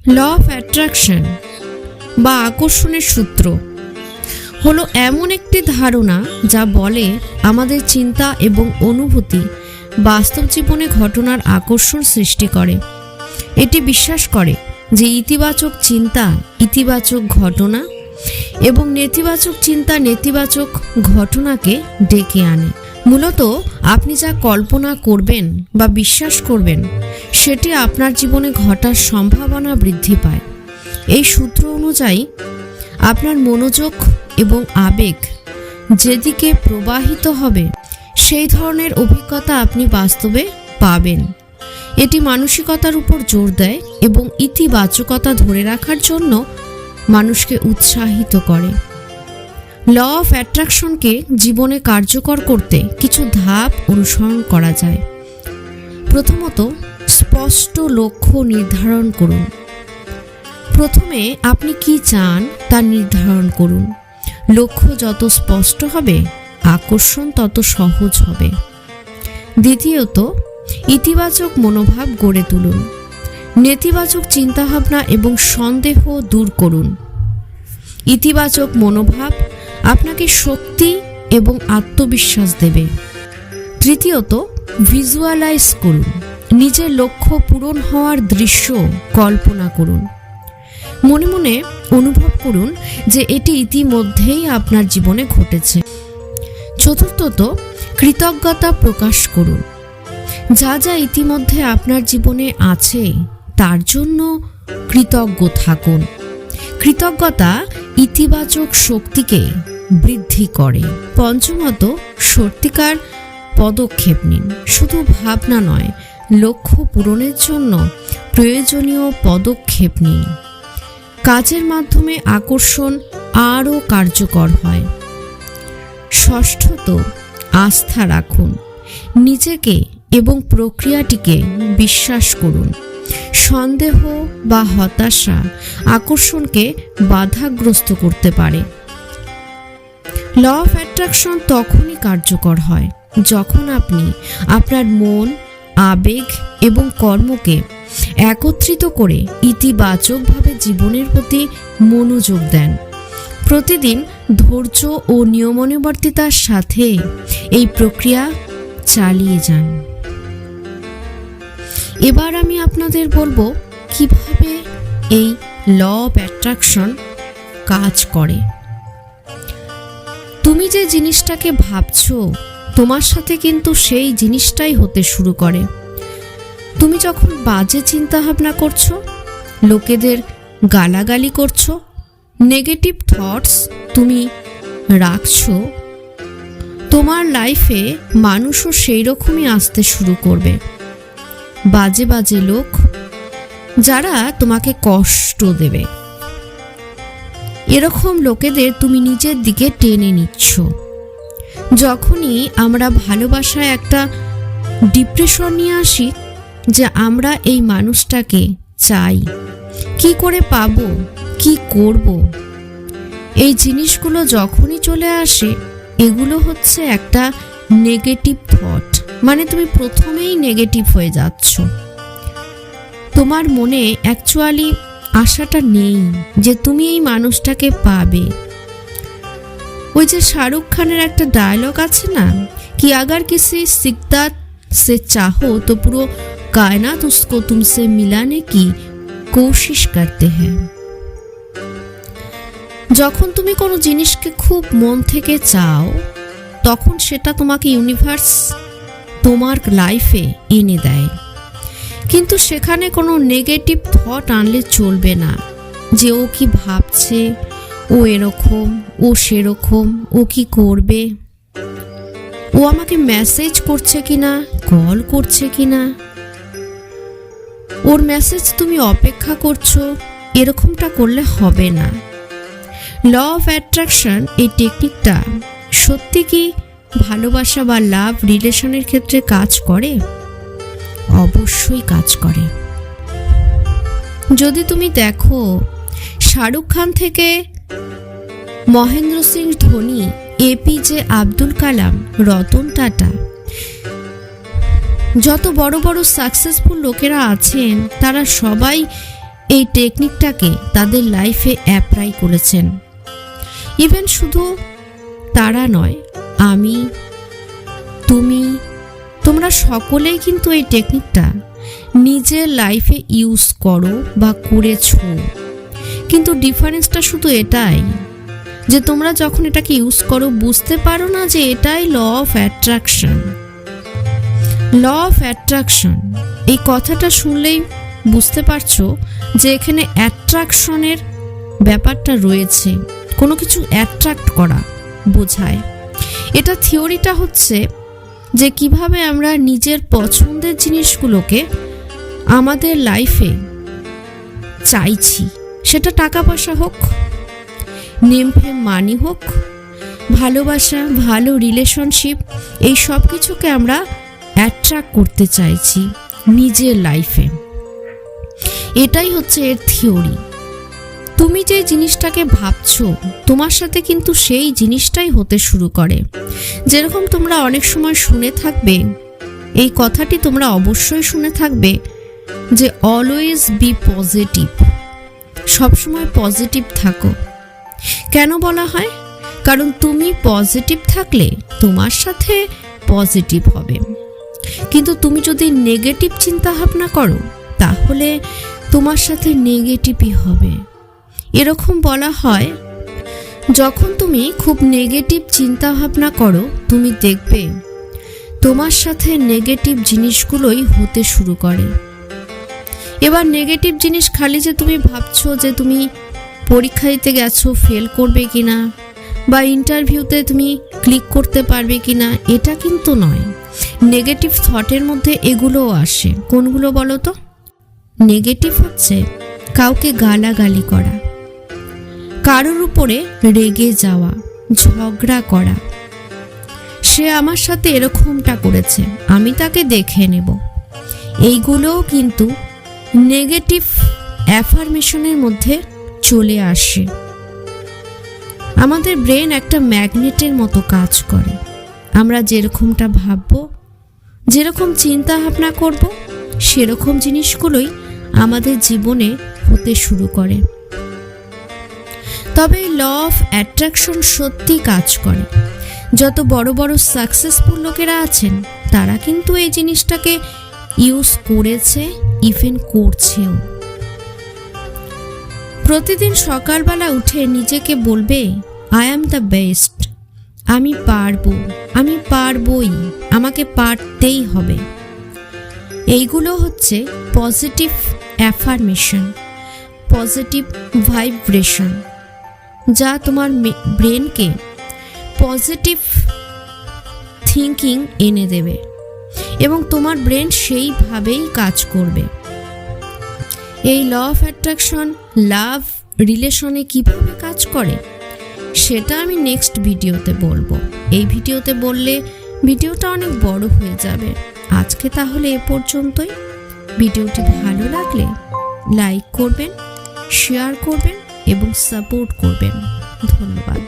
Law of attraction বা আকর্ষণের সূত্র হলো এমন একটি ধারণা যা বলে আমাদের চিন্তা এবং অনুভূতি বাস্তব জীবনে ঘটনার আকর্ষণ সৃষ্টি করে। এটি বিশ্বাস করে যে ইতিবাচক চিন্তা ইতিবাচক ঘটনা এবং নেতিবাচক চিন্তা নেতিবাচক ঘটনাকে ডেকে আনে। মূলত আপনি যা কল্পনা করবেন বা বিশ্বাস করবেন সেটি আপনার জীবনে ঘটার সম্ভাবনা বৃদ্ধি পায়। এই সূত্র অনুযায়ী আপনার মনোযোগ এবং আবেগ যেদিকে প্রবাহিত হবে সেই ধরনের অভিজ্ঞতা আপনি বাস্তবে পাবেন। এটি মানসিকতার উপর জোর দেয় এবং ইতিবাচকতা ধরে রাখার জন্য মানুষকে উৎসাহিত করে। ল অফ অ্যাট্রাকশনকে জীবনে কার্যকর করতে কিছু ধাপ অনুসরণ করা যায়। প্রথমত, স্পষ্ট লক্ষ্য নির্ধারণ করুন। প্রথমে আপনি কি চান তা নির্ধারণ করুন। লক্ষ্য যত স্পষ্ট হবে আকর্ষণ তত সহজ হবে। দ্বিতীয়ত, ইতিবাচক মনোভাব গড়ে তুলুন। নেতিবাচক চিন্তাভাবনা এবং সন্দেহ দূর করুন। ইতিবাচক মনোভাব আপনাকে শক্তি এবং আত্মবিশ্বাস দেবে। তৃতীয়ত, ভিজুয়ালাইজ করুন। নিজের লক্ষ্য পূরণ হওয়ার দৃশ্য কল্পনা করুন। মনে মনে অনুভব করুন যে এটি ইতিমধ্যেই আপনার জীবনে ঘটেছে। চতুর্থত, কৃতজ্ঞতা প্রকাশ করুন। যা যা ইতিমধ্যে আপনার জীবনে আছে তার জন্য কৃতজ্ঞ থাকুন। কৃতজ্ঞতা ইতিবাচক শক্তিকে বৃদ্ধি করে। পঞ্চমত, সত্যিকার পদক্ষেপ নিন। শুধু ভাবনা নয়, লক্ষ্য পূরণের জন্য প্রয়োজনীয় পদক্ষেপ নিন। কাজের মাধ্যমে আকর্ষণ আরও কার্যকর হয়। ষষ্ঠত, আস্থা রাখুন। নিজেকে এবং প্রক্রিয়াটিকে বিশ্বাস করুন। সন্দেহ বা হতাশা আকর্ষণকে বাধাগ্রস্ত করতে পারে। ল অফ অ্যাট্রাকশন তখনই কার্যকর হয় যখন আপনি আপনার মন, আবেগ এবং কর্মকে একত্রিত করে ইতিবাচকভাবে জীবনের প্রতি মনোযোগ দেন। প্রতিদিন ধৈর্য ও নিয়মানুবর্তিতার সাথে এই প্রক্রিয়া চালিয়ে যান। এবার আমি আপনাদের বলবো কিভাবে এই ল অফ অ্যাট্রাকশন কাজ করে। তুমি যে জিনিসটাকে ভাবছো তোমার সাথে কিন্তু সেই জিনিসটাই হতে শুরু করে। তুমি যখন বাজে চিন্তা ভাবনা করছো, লোকেদের গালাগালি করছো, নেগেটিভ থটস তুমি রাখছো, তোমার লাইফে মানুষও সেই রকমই আসতে শুরু করবে। বাজে বাজে লোক যারা তোমাকে কষ্ট দেবে, এরকম লোকেদের তুমি নিজের দিকে টেনে নিচ্ছ। যখনই আমরা ভালোবাসায় একটা ডিপ্রেশন নিয়ে আসি যে আমরা এই মানুষটাকে চাই, কি করে পাবো, কি করব, এই জিনিসগুলো যখনই চলে আসে এগুলো হচ্ছে একটা নেগেটিভ থট। মানে তুমি প্রথমেই নেগেটিভ হয়ে যাচ্ছ। তোমার মনে অ্যাকচুয়ালি আশাটা নেই যে তুমি এই মানুষটাকে পাবে। ওই যে শাহরুখ খানের একটা ডায়লগ আছে না, कि अगर किसी शिद्दत से चाहो तो पूरा कायनात उसको तुमसे मिलाने की कोशिश करते हैं। যখন তুমি কোনো জিনিসকে খুব মন থেকে চাও তখন সেটা তোমাকে ইউনিভার্স তোমার লাইফে এনে দেয়। কিন্তু সেখানে কোনো নেগেটিভ থট আনলে চলবে না যে ও কি ভাবছে, ও এরকম, ও সেরকম, ও কি করবে, ও আমাকে মেসেজ করছে কিনা, কল করছে কিনা, ওর মেসেজ তুমি অপেক্ষা করছো, এরকমটা করলে হবে না। ল অফ অ্যাট্রাকশন এই টেকনিকটা সত্যি কি ভালোবাসা বা লাভ রিলেশনের ক্ষেত্রে কাজ করে? অবশ্যই কাজ করে। যদি তুমি দেখো শাহরুখ খান থেকে মহেন্দ্র সিং ধোনি, এপিজে আব্দুল কালাম, রতন টাটা, যত বড় বড় সাকসেসফুল লোকেরা আছেন তারা সবাই এই টেকনিকটাকে তাদের লাইফে অ্যাপ্লাই করেছেন। ইভেন শুধু তারা নয়, আমি, তুমি, তোমরা সকলেই কিন্তু এই টেকনিকটা নিজের লাইফে ইউজ করো বা করেছো। কিন্তু ডিফারেন্সটা শুধু এটাই যে তোমরা যখন এটাকে ইউজ করো বুঝতে পারো না যে এটাই law of attraction. Law of attraction এই কথাটা শুনলেই বুঝতে পারছো যে এখানে অ্যাট্রাকশনের ব্যাপারটা রয়েছে, কোনো কিছু অ্যাট্রাক্ট করা বোঝায়। এটা থিওরিটা হচ্ছে যে কিভাবে আমরা নিজের পছন্দের জিনিসগুলোকে আমাদের লাইফে চাইছি, সেটা টাকা পয়সা হোক, নেম ফেম মানি হোক, ভালোবাসা, ভালো রিলেশনশিপ, এই সব কিছুকে আমরা অ্যাট্রাক্ট করতে চাইছি নিজের লাইফে। এটাই হচ্ছে এর থিওরি। তুমি যে জিনিসটাকে ভাবছো তোমার সাথে কিন্তু সেই জিনিসটাই হতে শুরু করে। যেরকম তোমরা অনেক সময় শুনে থাকবে, এই কথাটি তোমরা অবশ্যই শুনে থাকবে যে অলওয়েজ বি পজিটিভ, সবসময় পজিটিভ থাকো। কেন বলা হয়? কারণ তুমি পজিটিভ থাকলে তোমার সাথে পজিটিভ হবে। কিন্তু তুমি যদি নেগেটিভ চিন্তা ভাবনা করো তাহলে তোমার সাথে নেগেটিভই হবে। এরকম বলা হয়, যখন তুমি খুব নেগেটিভ চিন্তা ভাবনা করো তুমি দেখবে তোমার সাথে নেগেটিভ জিনিসগুলোই হতে শুরু করে। এবার নেগেটিভ জিনিস খালি যে তুমি ভাবছো যে তুমি পরীক্ষা দিতে গেছো ফেল করবে কিনা, বা ইন্টারভিউতে তুমি ক্লিক করতে পারবে কিনা, এটা কিন্তু নয়। নেগেটিভ থটের মধ্যে এগুলোও আসে। কোনগুলো বলো তো? নেগেটিভ হচ্ছে কাউকে গালাগালি করা, কারোর উপরে রেগে যাওয়া, ঝগড়া করা, সে আমার সাথে এরকমটা করেছে, আমি তাকে দেখে নেব। এইগুলোও কিন্তু নেগেটিভ অ্যাফার্মেশনের মধ্যে চলে আসে। আমাদের ব্রেন একটা ম্যাগনেটের মতো কাজ করে। আমরা যেরকমটা ভাববো, যেরকম চিন্তা ভাবনা করব, সেরকম জিনিসগুলোই আমাদের জীবনে হতে শুরু করে। তবে ল অফ অ্যাট্রাকশন সত্যি কাজ করে। যত বড় বড় সাকসেসফুল লোকেরা আছেন তারা কিন্তু এই জিনিসটাকে ইউজ করেছে, ইভেন করছেও। প্রতিদিন সকালবেলা উঠে নিজেকে বলবে আই অ্যাম দ্য বেস্ট, আমি পারবো, আমি পারবই, আমাকে পারতেই হবে। এইগুলো হচ্ছে পজিটিভ অ্যাফার্মেশন, পজিটিভ ভাইব্রেশন, যা তোমার ব্রেনকে পজিটিভ থিঙ্কিং এনে দেবে এবং তোমার ব্রেন সেইভাবেই কাজ করবে। এই ল অফ অ্যাট্রাকশন লাভ রিলেশনে কিভাবে কাজ করে সেটা আমি নেক্সট ভিডিওতে বলবো। এই ভিডিওতে বললে ভিডিওটা অনেক বড় হয়ে যাবে। আজকে তাহলে এ পর্যন্তই। ভিডিওটি ভালো লাগলে লাইক করবেন, শেয়ার করবেন এবং সাপোর্ট করবেন। ধন্যবাদ।